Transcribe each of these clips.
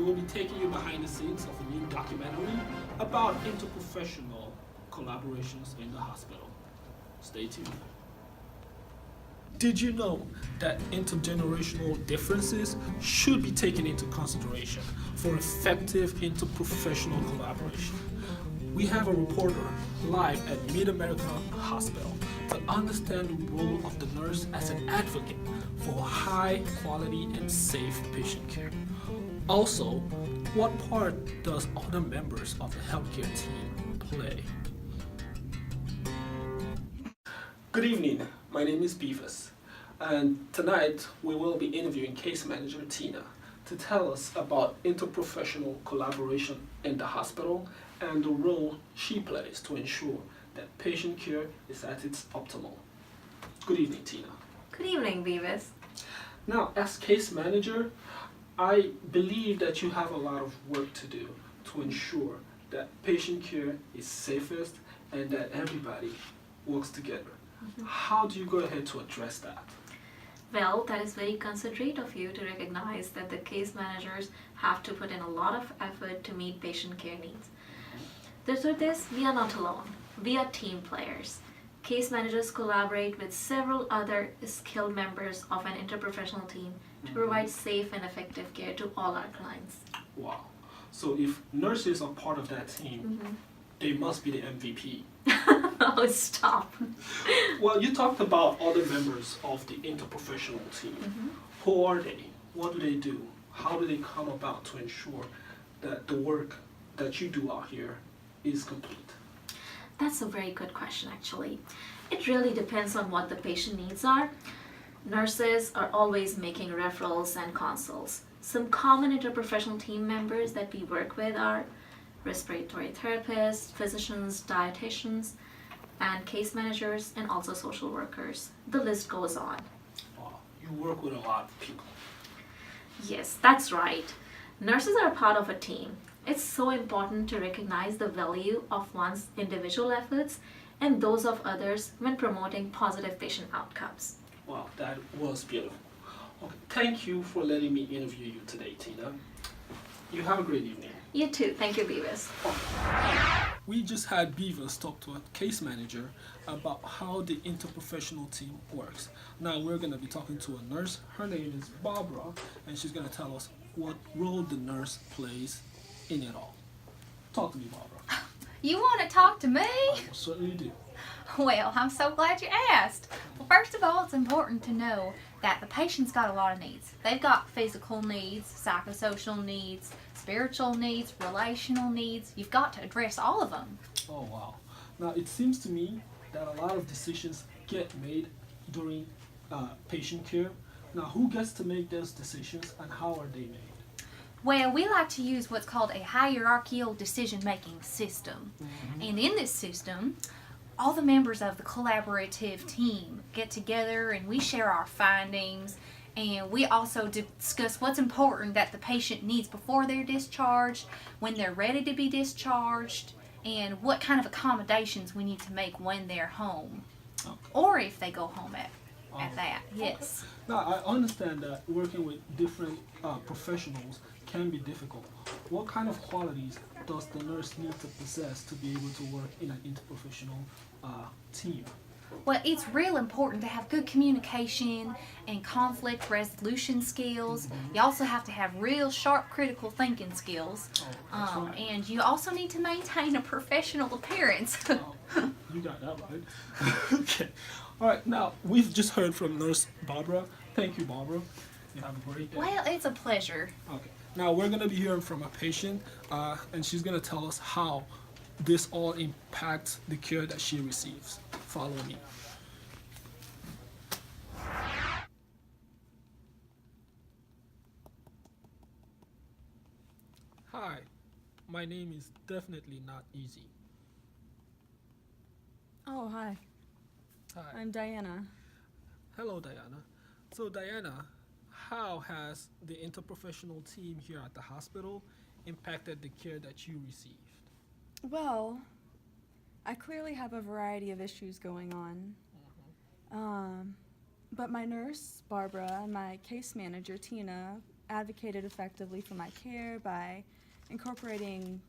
will be taking you behind the scenes of a new documentary about interprofessional collaborations in the hospital. Stay tuned. Did you know that intergenerational differences should be taken into consideration for effective interprofessional collaboration? We have a reporter live at Mid-America Hospital to understand the role of the nurse as an advocate for high quality and safe patient care. Also, what part does other members of the healthcare team play? Good evening, my name is Beavis, and tonight we will be interviewing case manager Tina to tell us about interprofessional collaboration in the hospital and the role she plays to ensure that patient care is at its optimal. Good evening, Tina. Good evening, Beavis. Now, as case manager, I believe that you have a lot of work to do to ensure that patient care is safest and that everybody works together. How do you go ahead to address that? Well, that is very considerate of you to recognize that the case managers have to put in a lot of effort to meet patient care needs. The truth is, we are not alone. We are team players. Case managers collaborate with several other skilled members of an interprofessional team to provide safe and effective care to all our clients. Wow. So if nurses are part of that team, they must be the MVP. Oh, stop. Well, you talked about other members of the interprofessional team. Who are they? What do they do? How do they come about to ensure that the work that you do out here is complete? That's a very good question, actually. It really depends on what the patient needs are. Nurses are always making referrals and consults. Some common interprofessional team members that we work with are respiratory therapists, physicians, dietitians, and case managers, and also social workers. The list goes on. Wow, you work with a lot of people. Yes, that's right. Nurses are part of a team. It's so important to recognize the value of one's individual efforts and those of others when promoting positive patient outcomes. Wow, that was beautiful. Okay, thank you for letting me interview you today, Tina. You have a great evening. You too. Thank you, Beavis. We just had Beavis talk to a case manager about how the interprofessional team works. Now we're going to be talking to a nurse. Her name is Barbara, and she's going to tell us what role the nurse plays in it all. Talk to me, Barbara. You want to talk to me? I certainly do. Well, I'm so glad you asked. Well, first of all, it's important to know that the patient's got a lot of needs. They've got physical needs, psychosocial needs, spiritual needs, relational needs. You've got to address all of them. Oh, wow. Now, it seems to me that a lot of decisions get made during patient care. Now, who gets to make those decisions and how are they made? Well, we like to use what's called a hierarchical decision-making system. And in this system, all the members of the collaborative team get together and we share our findings, and we also discuss what's important that the patient needs before they're discharged, when they're ready to be discharged, and what kind of accommodations we need to make when they're home, or if they go home at that, yes. Now, I understand that working with different professionals can be difficult. What kind of qualities does the nurse need to possess to be able to work in an interprofessional team? Well, it's real important to have good communication and conflict resolution skills. You also have to have real sharp critical thinking skills. Right. And you also need to maintain a professional appearance. You got that right. Okay. All right, now we've just heard from Nurse Barbara. Thank you, Barbara. You have a great day. Well, it's a pleasure. Okay. Now we're going to be hearing from a patient, and she's going to tell us how this all impacts the care that she receives. Follow me. Hi, my name is definitely not easy. Oh, hi. Hi. I'm Diana. Hello, Diana. So, Diana, how has the interprofessional team here at the hospital impacted the care that you received? Well, I clearly have a variety of issues going on. But my nurse, Barbara, and my case manager, Tina, advocated effectively for my care by incorporating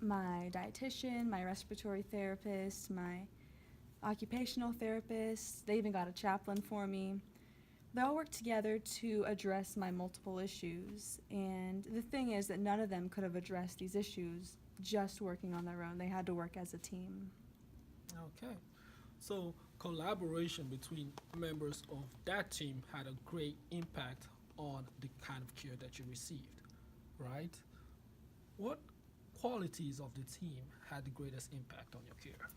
my dietitian, my respiratory therapist, my occupational therapist. They even got a chaplain for me. They all worked together to address my multiple issues. And the thing is that none of them could have addressed these issues just working on their own. They had to work as a team. Okay. So collaboration between members of that team had a great impact on the kind of care that you received, right? What qualities of the team had the greatest impact on your care?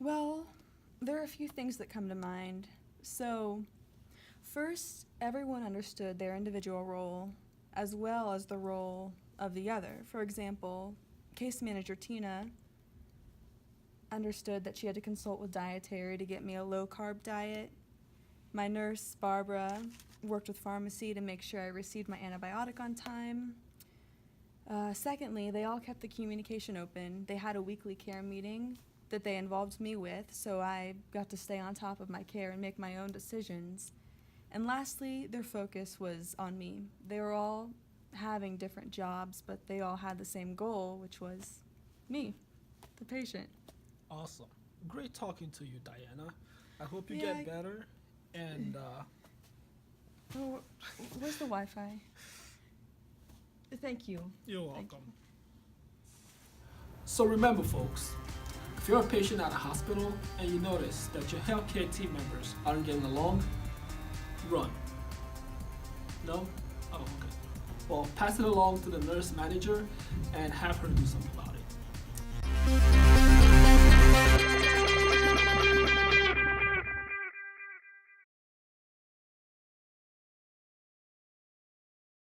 Well, there are a few things that come to mind. So, first, everyone understood their individual role as well as the role of the other. For example, case manager Tina understood that she had to consult with dietary to get me a low-carb diet. My nurse, Barbara, worked with pharmacy to make sure I received my antibiotic on time. Secondly, they all kept the communication open. They had a weekly care meeting that they involved me with, so I got to stay on top of my care and make my own decisions. And lastly, their focus was on me. They were all having different jobs, but they all had the same goal, which was me, the patient. Awesome. Great talking to you, Diana. I hope you Yeah, get better. And Oh, where's the Wi-Fi? Thank you. you're Thank welcome. So remember, folks, if you're a patient at a hospital and you notice that your healthcare team members aren't getting along, run. No? Oh, okay. Well, pass it along to the nurse manager and have her do something about it.